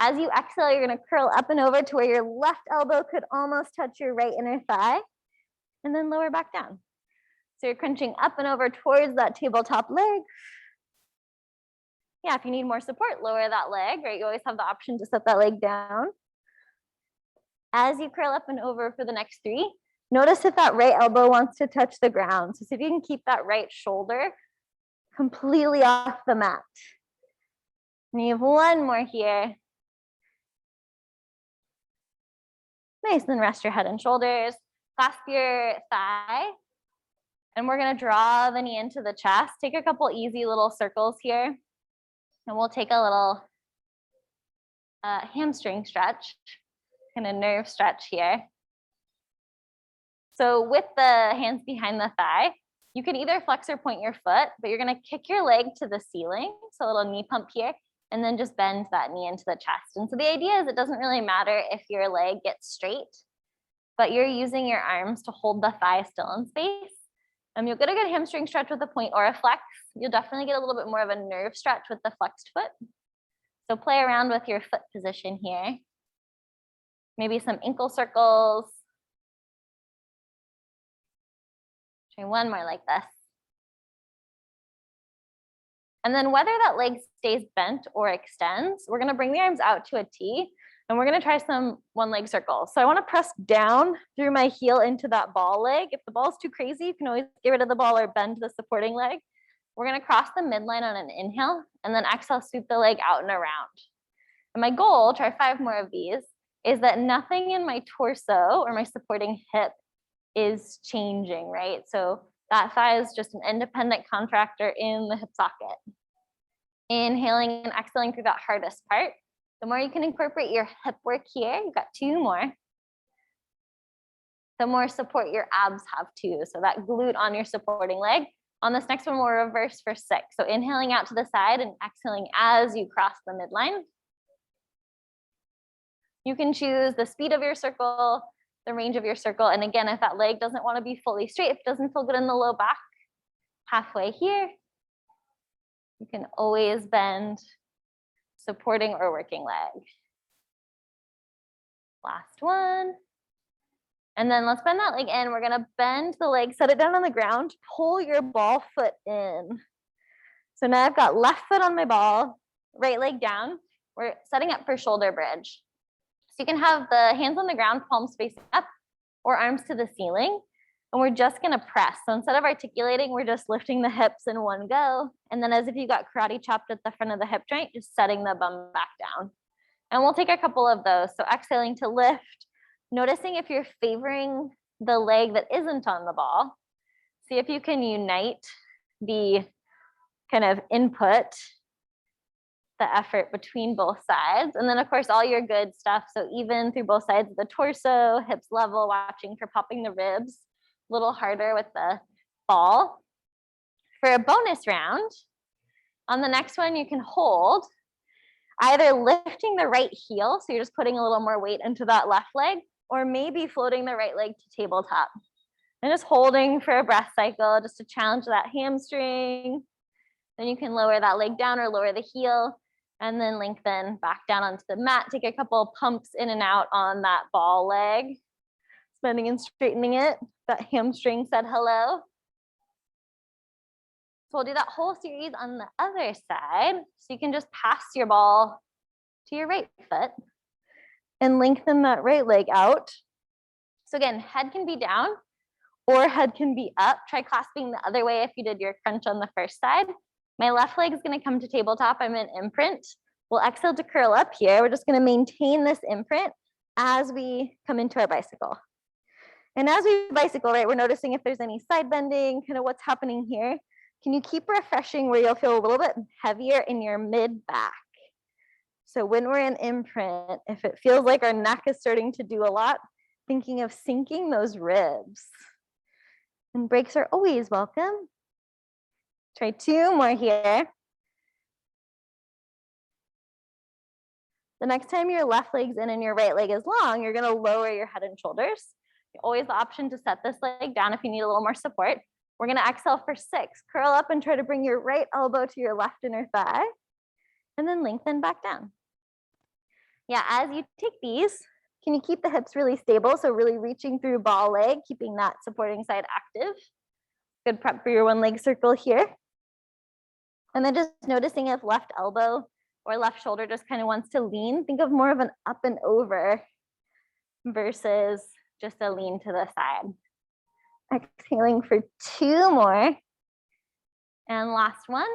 [SPEAKER 1] As you exhale, you're gonna curl up and over to where your left elbow could almost touch your right inner thigh, and then lower back down. So you're crunching up and over towards that tabletop leg. Yeah, if you need more support, lower that leg, right? You always have the option to set that leg down. As you curl up and over for the next 3, notice if that right elbow wants to touch the ground. So see if you can keep that right shoulder completely off the mat. And you have 1 more here. Nice, then rest your head and shoulders, clasp your thigh, and we're gonna draw the knee into the chest. Take a couple easy little circles here, and we'll take a little hamstring stretch, kind of nerve stretch here. So with the hands behind the thigh, you can either flex or point your foot, but you're gonna kick your leg to the ceiling, so a little knee pump here, and then just bend that knee into the chest. And so the idea is it doesn't really matter if your leg gets straight, but you're using your arms to hold the thigh still in space. You'll get a good hamstring stretch with a point or a flex. You'll definitely get a little bit more of a nerve stretch with the flexed foot. So play around with your foot position here. Maybe some ankle circles. Try 1 more like this. And then whether that leg stays bent or extends, we're gonna bring the arms out to a T, and we're gonna try some 1 leg circles. So I wanna press down through my heel into that ball leg. If the ball's too crazy, you can always get rid of the ball or bend the supporting leg. We're gonna cross the midline on an inhale, and then exhale, sweep the leg out and around. And my goal, try 5 more of these, is that nothing in my torso or my supporting hip is changing, right? So that thigh is just an independent contractor in the hip socket. Inhaling and exhaling through that hardest part. The more you can incorporate your hip work here, you've got 2 more. The more support your abs have too. So that glute on your supporting leg. On this next one, we'll reverse for 6. So inhaling out to the side and exhaling as you cross the midline. You can choose the speed of your circle, the range of your circle. And again, if that leg doesn't want to be fully straight, if it doesn't feel good in the low back, halfway here, you can always bend supporting or working leg. Last one. And then let's bend that leg in. We're gonna bend the leg, set it down on the ground, pull your ball foot in. So now I've got left foot on my ball, right leg down. We're setting up for shoulder bridge. So you can have the hands on the ground, palms facing up, or arms to the ceiling. And we're just gonna press. So instead of articulating, we're just lifting the hips in one go. And then as if you got karate chopped at the front of the hip joint, just setting the bum back down. And we'll take a couple of those. So exhaling to lift, noticing if you're favoring the leg that isn't on the ball. See if you can unite the kind of input, the effort between both sides. And then of course, all your good stuff. So even through both sides of the torso, hips level, watching for popping the ribs, a little harder with the ball. For a bonus round, on the next one, you can hold either lifting the right heel. So you're just putting a little more weight into that left leg, or maybe floating the right leg to tabletop. And just holding for a breath cycle, just to challenge that hamstring. Then you can lower that leg down or lower the heel, and then lengthen back down onto the mat. Take a couple pumps in and out on that ball leg, bending and straightening it. That hamstring said hello. So we'll do that whole series on the other side. So you can just pass your ball to your right foot and lengthen that right leg out. So again, head can be down or head can be up. Try clasping the other way if you did your crunch on the first side. My left leg is going to come to tabletop. I'm in imprint. We'll exhale to curl up here. We're just going to maintain this imprint as we come into our bicycle. And as we bicycle, right, we're noticing if there's any side bending, kind of what's happening here. Can you keep refreshing where you'll feel a little bit heavier in your mid back? So when we're in imprint, if it feels like our neck is starting to do a lot, thinking of sinking those ribs. And breaks are always welcome. Try 2 more here. The next time your left leg's in and your right leg is long, you're gonna lower your head and shoulders. Always the option to set this leg down if you need a little more support. We're gonna exhale for 6. Curl up and try to bring your right elbow to your left inner thigh. And then lengthen back down. Yeah, as you take these, can you keep the hips really stable? So really reaching through ball leg, keeping that supporting side active. Good prep for your one leg circle here. And then just noticing if left elbow or left shoulder just kind of wants to lean. Think of more of an up and over versus just a lean to the side. Exhaling for 2 more. And last one.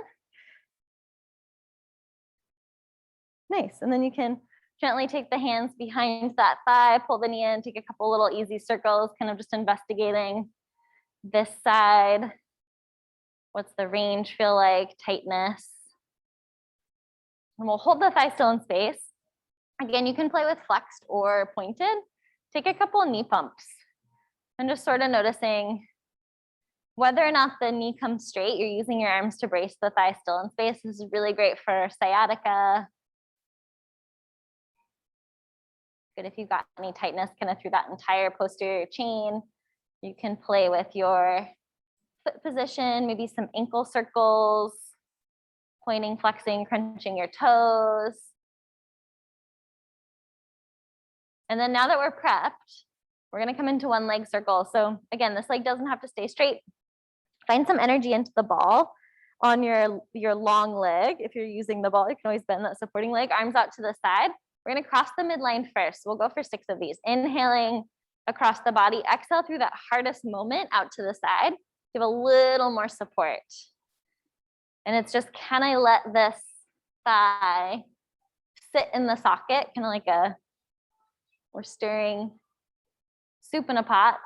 [SPEAKER 1] Nice. And then you can gently take the hands behind that thigh, pull the knee in, take a couple little easy circles, kind of just investigating this side. What's the range feel like? Tightness. And we'll hold the thigh still in space. Again, you can play with flexed or pointed. Take a couple knee pumps and just sort of noticing whether or not the knee comes straight. You're using your arms to brace the thigh still in space. This is really great for sciatica. Good if you've got any tightness kind of through that entire posterior chain. You can play with your foot position, maybe some ankle circles, pointing, flexing, crunching your toes. And then now that we're prepped, we're gonna come into one leg circle. So again, this leg doesn't have to stay straight. Find some energy into the ball on your long leg. If you're using the ball, you can always bend that supporting leg, arms out to the side. We're gonna cross the midline first. We'll go for 6 of these. Inhaling across the body, exhale through that hardest moment out to the side. Give a little more support. And it's just, can I let this thigh sit in the socket? Kind of like we're stirring soup in a pot.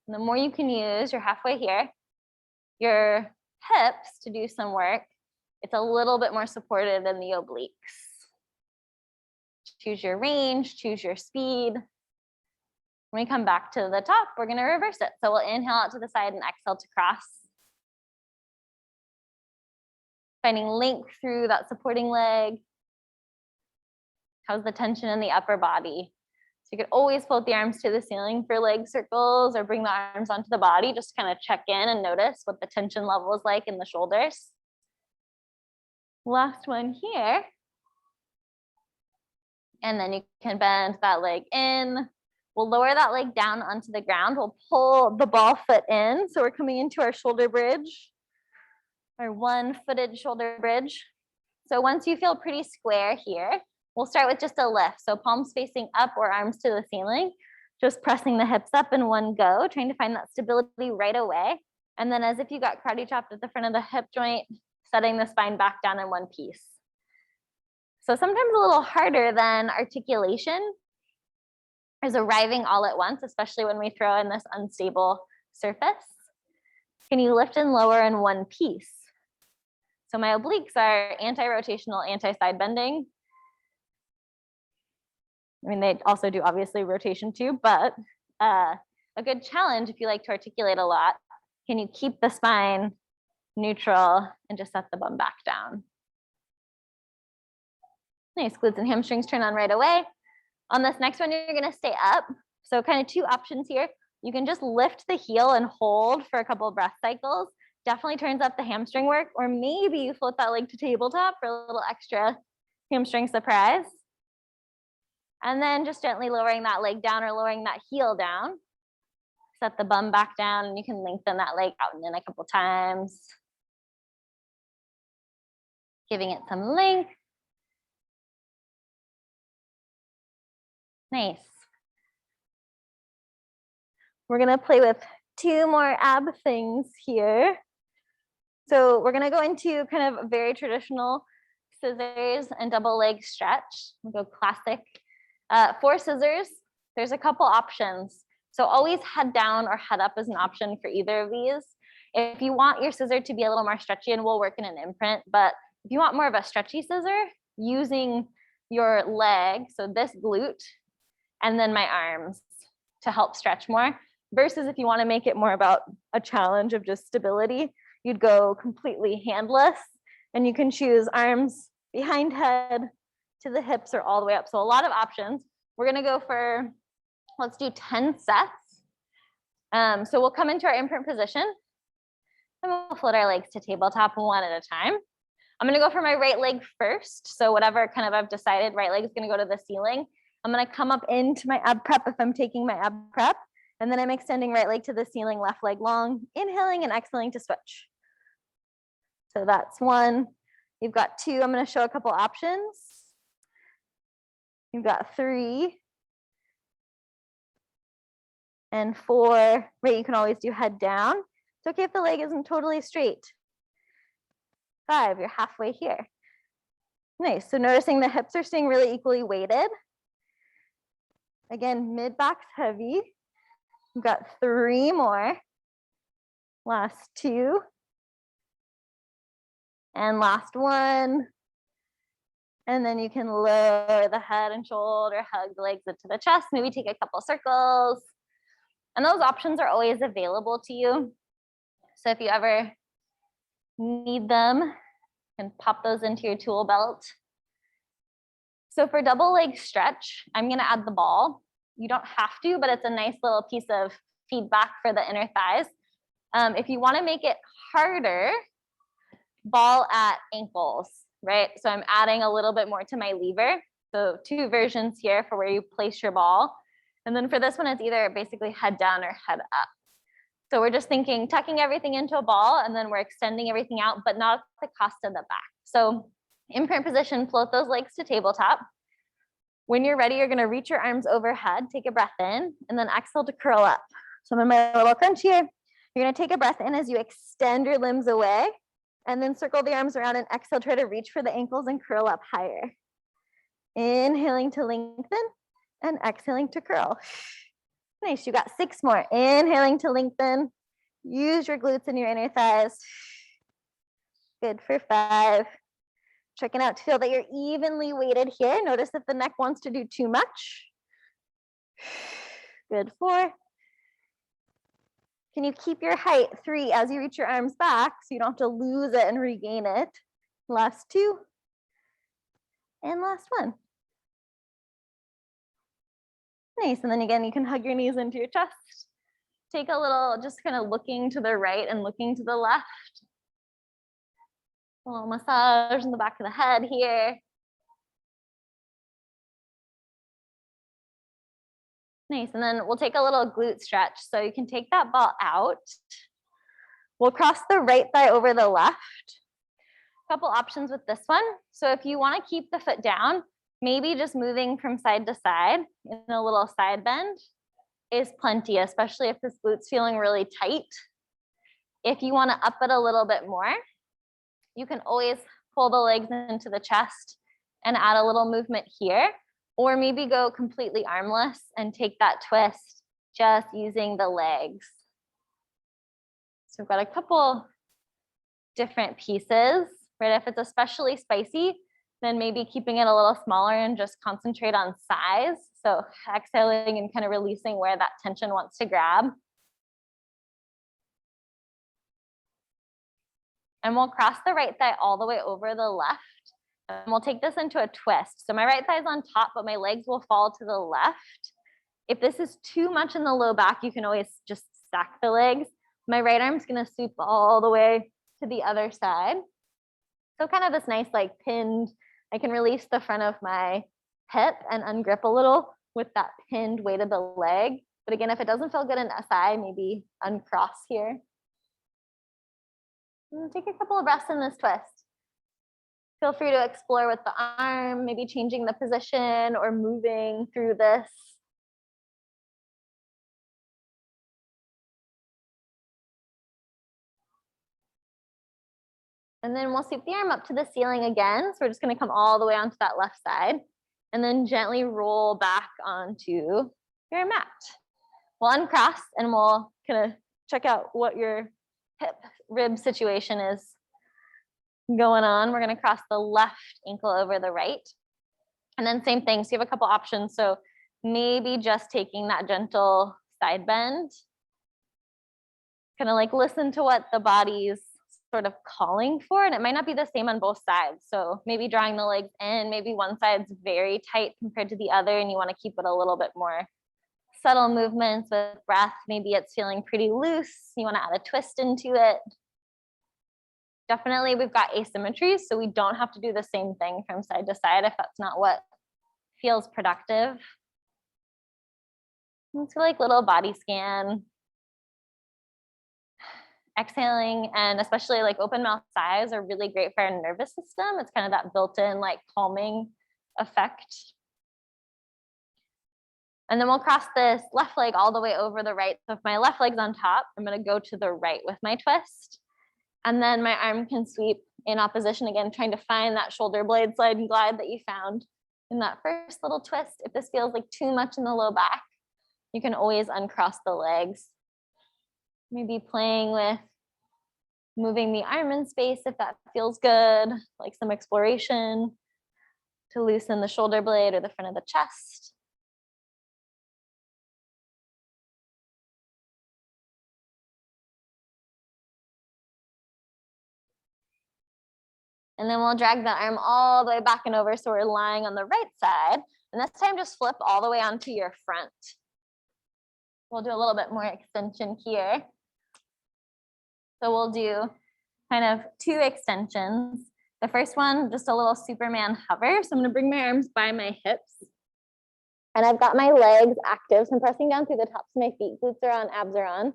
[SPEAKER 1] And the more you can use, you're halfway here, your hips to do some work. It's a little bit more supported than the obliques. Choose your range, choose your speed. When we come back to the top, we're gonna reverse it. So we'll inhale out to the side and exhale to cross. Finding length through that supporting leg. How's the tension in the upper body? So you could always float the arms to the ceiling for leg circles or bring the arms onto the body. Just kind of check in and notice what the tension level is like in the shoulders. Last one here. And then you can bend that leg in. We'll lower that leg down onto the ground. We'll pull the ball foot in. So we're coming into our shoulder bridge, our one-footed shoulder bridge. So once you feel pretty square here, we'll start with just a lift. So palms facing up or arms to the ceiling, just pressing the hips up in one go, trying to find that stability right away. And then as if you got karate chopped at the front of the hip joint, setting the spine back down in one piece. So sometimes a little harder than articulation is arriving all at once, especially when we throw in this unstable surface. Can you lift and lower in one piece? So my obliques are anti-rotational, anti-side bending. I mean, they also do obviously rotation too, but a good challenge if you like to articulate a lot, can you keep the spine neutral and just set the bum back down? Nice, glutes and hamstrings turn on right away. On this next one, you're gonna stay up. So kind of two options here. You can just lift the heel and hold for a couple of breath cycles. Definitely turns up the hamstring work, or maybe you float that leg to tabletop for a little extra hamstring surprise. And then just gently lowering that leg down or lowering that heel down. Set the bum back down and you can lengthen that leg out and in a couple times. Giving it some length. Nice. We're gonna play with two more ab things here. So we're gonna go into kind of a very traditional scissors and double leg stretch. We'll go classic. For scissors, there's a couple options. So always head down or head up is an option for either of these. If you want your scissor to be a little more stretchy, and we'll work in an imprint, but if you want more of a stretchy scissor, using your leg, so this glute, and then my arms to help stretch more, versus if you want to make it more about a challenge of just stability, you'd go completely handless, and you can choose arms behind head to the hips or all the way up. So a lot of options. We're gonna go for, let's do 10 sets. So we'll come into our imprint position and we'll float our legs to tabletop one at a time. I'm gonna go for my right leg first. So whatever kind of I've decided, right leg is gonna go to the ceiling. I'm gonna come up into my ab prep if I'm taking my ab prep. And then I'm extending right leg to the ceiling, left leg long, inhaling and exhaling to switch. So that's one. You've got two. I'm gonna show a couple options. You've got 3 and 4. Right, you can always do head down. It's okay if the leg isn't totally straight. 5, you're halfway here. Nice, so noticing the hips are staying really equally weighted. Again, mid back's heavy. We've got 3 more. Last 2. And last 1. And then you can lower the head and shoulder, hug the legs into the chest, maybe take a couple circles. And those options are always available to you. So if you ever need them, you can pop those into your tool belt. So for double leg stretch, I'm gonna add the ball. You don't have to, but it's a nice little piece of feedback for the inner thighs. If you wanna make it harder, ball at ankles, right? So I'm adding a little bit more to my lever. So 2 versions here for where you place your ball. And then for this one, it's either basically head down or head up. So we're just thinking tucking everything into a ball and then we're extending everything out, but not at the cost of the back. So imprint position, float those legs to tabletop. When you're ready, you're gonna reach your arms overhead, take a breath in, and then exhale to curl up. So I'm in my little crunch here. You're gonna take a breath in as you extend your limbs away, and then circle the arms around and exhale, try to reach for the ankles and curl up higher. Inhaling to lengthen and exhaling to curl. Nice, you got 6 more. Inhaling to lengthen. Use your glutes and your inner thighs. Good for 5. Checking out to feel that you're evenly weighted here. Notice if the neck wants to do too much. Good 4. Can you keep your height? 3 as you reach your arms back so you don't have to lose it and regain it. Last 2. And last 1. Nice, and then again, you can hug your knees into your chest. Take a little, just kind of looking to the right and looking to the left. A little massage in the back of the head here. Nice, and then we'll take a little glute stretch. So you can take that ball out. We'll cross the right thigh over the left. Couple options with this one. So if you want to keep the foot down, maybe just moving from side to side in a little side bend is plenty, especially if this glute's feeling really tight. If you want to up it a little bit more, you can always pull the legs into the chest and add a little movement here, or maybe go completely armless and take that twist just using the legs. So we've got a couple different pieces, right? If it's especially spicy, then maybe keeping it a little smaller and just concentrate on size. So exhaling and kind of releasing where that tension wants to grab. And we'll cross the right thigh all the way over the left. And we'll take this into a twist. So my right thigh is on top, but my legs will fall to the left. If this is too much in the low back, you can always just stack the legs. My right arm's gonna sweep all the way to the other side. So kind of this nice like pinned, I can release the front of my hip and ungrip a little with that pinned weight of the leg. But again, if it doesn't feel good in SI, maybe uncross here. And take a couple of breaths in this twist. Feel free to explore with the arm, maybe changing the position or moving through this. And then we'll sweep the arm up to the ceiling again. So we're just going to come all the way onto that left side and then gently roll back onto your mat. We'll uncross and we'll kind of check out what your hip rib situation is going on. We're going to cross the left ankle over the right. And then same thing. So you have a couple options. So maybe just taking that gentle side bend. Kind of like listen to what the body's sort of calling for, and it might not be the same on both sides. So maybe drawing the legs in, maybe one side's very tight compared to the other and you want to keep it a little bit more subtle movements with breath. Maybe it's feeling pretty loose. You want to add a twist into it. Definitely we've got asymmetries, so we don't have to do the same thing from side to side if that's not what feels productive. Let's do like little body scan. Exhaling, and especially like open mouth sighs are really great for our nervous system. It's kind of that built-in like calming effect. And then we'll cross this left leg all the way over the right. So if my left leg's on top, I'm going to go to the right with my twist. And then my arm can sweep in opposition again, trying to find that shoulder blade slide and glide that you found in that first little twist. If this feels like too much in the low back, you can always uncross the legs. Maybe playing with moving the arm in space if that feels good, like some exploration to loosen the shoulder blade or the front of the chest. And then we'll drag the arm all the way back and over so we're lying on the right side. And this time just flip all the way onto your front. We'll do a little bit more extension here. So we'll do kind of 2 extensions. The first one, just a little Superman hover. So I'm gonna bring my arms by my hips. And I've got my legs active. So I'm pressing down through the tops of my feet. Glutes are on, abs are on.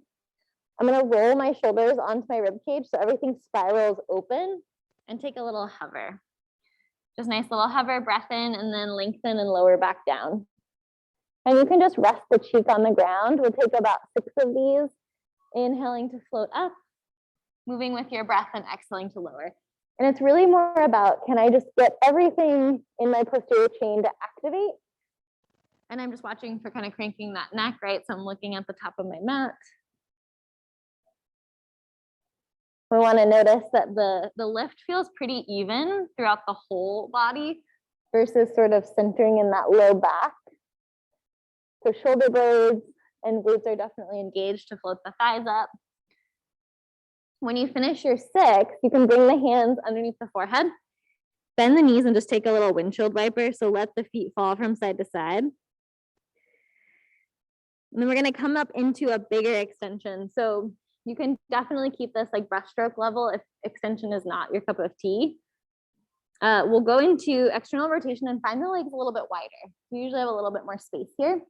[SPEAKER 1] I'm gonna roll my shoulders onto my rib cage so everything spirals open and take a little hover. Just nice little hover, breath in, and then lengthen and lower back down. And you can just rest the cheek on the ground. We'll take about 6 of these. Inhaling to float up, moving with your breath and exhaling to lower. And it's really more about, can I just get everything in my posterior chain to activate? And I'm just watching for kind of cranking that neck, right? So I'm looking at the top of my mat. We want to notice that the lift feels pretty even throughout the whole body versus sort of centering in that low back. So shoulder blades and glutes are definitely engaged to float the thighs up. When you finish your 6, you can bring the hands underneath the forehead, bend the knees and just take a little windshield wiper. So let the feet fall from side to side. And then we're going to come up into a bigger extension. So you can definitely keep this like breaststroke level if extension is not your cup of tea. We'll go into external rotation and find the legs a little bit wider. We usually have a little bit more space here.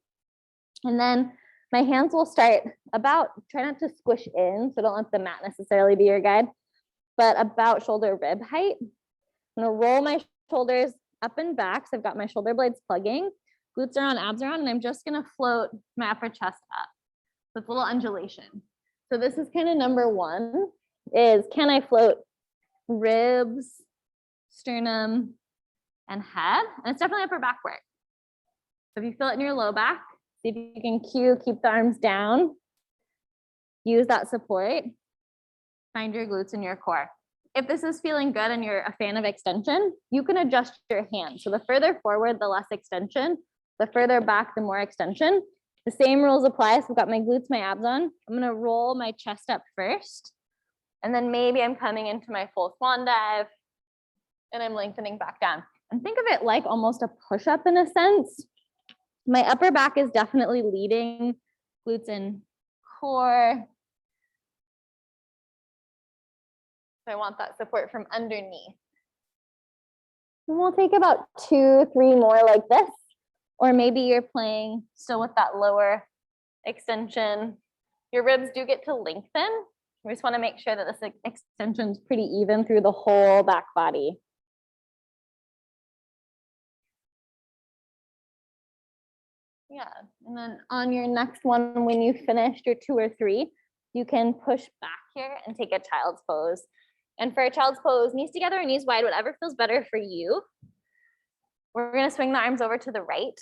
[SPEAKER 1] And then my hands will start about, try not to squish in, so don't let the mat necessarily be your guide. but about shoulder rib height. I'm gonna roll my shoulders up and back. So I've got my shoulder blades plugging, glutes are on, abs are on, and I'm just gonna float my upper chest up. So it's a little undulation. So this is kind of number one, is can I float ribs, sternum, and head? And it's definitely upper back work. So if you feel it in your low back, see if you can keep the arms down. Use that support. Find your glutes and your core. If this is feeling good and you're a fan of extension, you can adjust your hands. So the further forward, the less extension. The further back, the more extension. The same rules apply. So I've got my glutes, my abs on. I'm gonna roll my chest up first. And then maybe I'm coming into my full swan dive and I'm lengthening back down. And think of it like almost a push-up in a sense. My upper back is definitely leading, glutes and core. So I want that support from underneath. And we'll take about 2, 3 more like this. Or maybe you're playing still with that lower extension. Your ribs do get to lengthen. We just want to make sure that this extension is pretty even through the whole back body. Yeah, and then on your next one, when you finished your 2 or 3, you can push back here and take a child's pose. And for a child's pose, knees together or knees wide, whatever feels better for you. We're gonna swing the arms over to the right.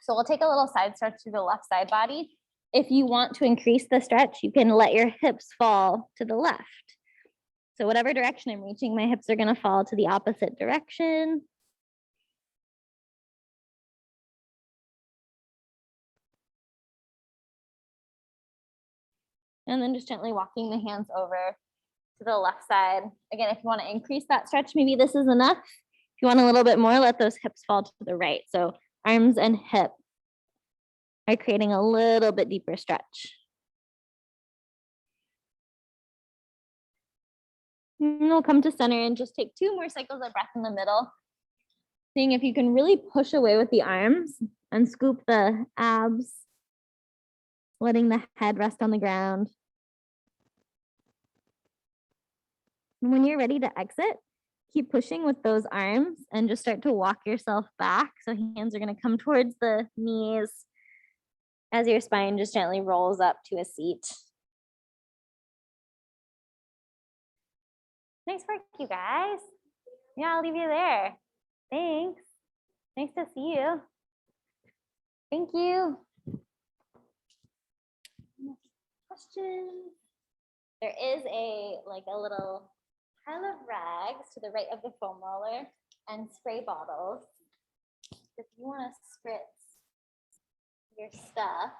[SPEAKER 1] So we'll take a little side stretch to the left side body. If you want to increase the stretch, you can let your hips fall to the left. So whatever direction I'm reaching, my hips are gonna fall to the opposite direction. And then just gently walking the hands over to the left side. Again, if you want to increase that stretch, maybe this is enough. If you want a little bit more, let those hips fall to the right. So arms and hip are creating a little bit deeper stretch. And we'll come to center and just take 2 more cycles of breath in the middle. Seeing if you can really push away with the arms and scoop the abs, letting the head rest on the ground. And when you're ready to exit, keep pushing with those arms and just start to walk yourself back. So hands are going to come towards the knees as your spine just gently rolls up to a seat. Nice work, you guys. Yeah, I'll leave you there. Thanks. Nice to see you. Thank you. Questions? There is a little pile of rags to the right of the foam roller and spray bottles. If you want to spritz your stuff,